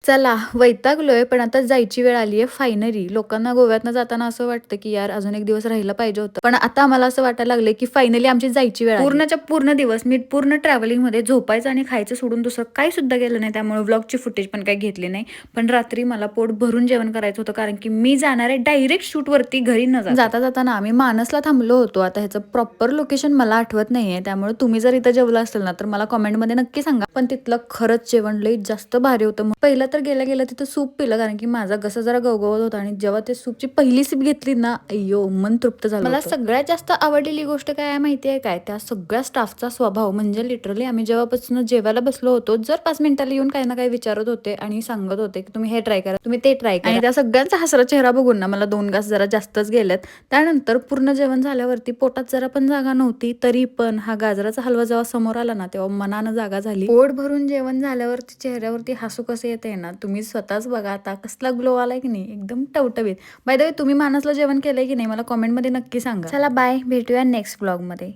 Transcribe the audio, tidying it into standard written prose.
चला वैतागलोय, पण आता जायची वेळ आली आहे फायनली. लोकांना गोव्यातनं जाताना असं वाटतं, की यार अजून एक दिवस राहिलं पाहिजे होतं. पण आता आम्हाला असं वाटायला लागलंय, की फायनली आमची जायची वेळ आली. पूर्णच्या पूर्ण दिवस मी पूर्ण ट्रॅव्हलिंगमध्ये झोपायचं आणि खायचं सोडून दुसरं काही सुद्धा केलं नाही. त्यामुळे व्लॉगची फुटेज पण काही घेतली नाही. पण रात्री मला पोट भरून जेवण करायचं होतं, कारण की मी जाणार आहे डायरेक्ट शूटवरती घरी न जाता जाताना आम्ही मानसला थांबलो होतो. आता ह्याचं प्रॉपर लोकेशन मला आठवत नाहीये, त्यामुळे तुम्ही जर इथं जेवलं असेल ना, तर मला कमेंटमध्ये नक्की सांगा. पण तिथलं खरंच जेवण लई जास्त भारी होतं. पहिलं तर गेल्या गेल्या तिथं सूप पिलं, कारण की माझा घसा जरा गवगवत होता आणि जेव्हा ते सूपची पहिली सिप घेतली ना, अय्यो मन तृप्त झालं. मला सगळ्यात जास्त आवडलेली गोष्ट काय आहे माहितीये काय, त्या सगळ्या स्टाफचा स्वभाव. म्हणजे लिटरली आम्ही जेव्हापासून जेवायला बसलो होतो, जर 5 मिनिटाला येऊन काही ना काही विचारत होते आणि सांगत होते की तुम्ही हे ट्राय करा, तुम्ही ते ट्राय करा. आणि त्या सगळ्यांचा हसरा चेहरा बघून ना मला 2 घास जरा जास्तच गेलेत. त्यानंतर पूर्ण जेवण झाल्यावरती पोटात जरा पण जागा नव्हती, तरी पण हा गाजराचा हलवा जेव्हा समोर आला ना, तेव्हा मनानं जागा झाली. पोट भरून जेवण झाल्यावरती चेहऱ्यावरती हसू कसे येते ना, तुम्ही स्वतःच बघा. आता कसला ग्लो आलाय की नाही, एकदम टवटवीत. बाय द वे, तुम्ही मानसला जेवण केलंय की नाही मला कमेंटमध्ये नक्की सांगा. चला बाय, भेटूया नेक्स्ट ब्लॉग मध्ये.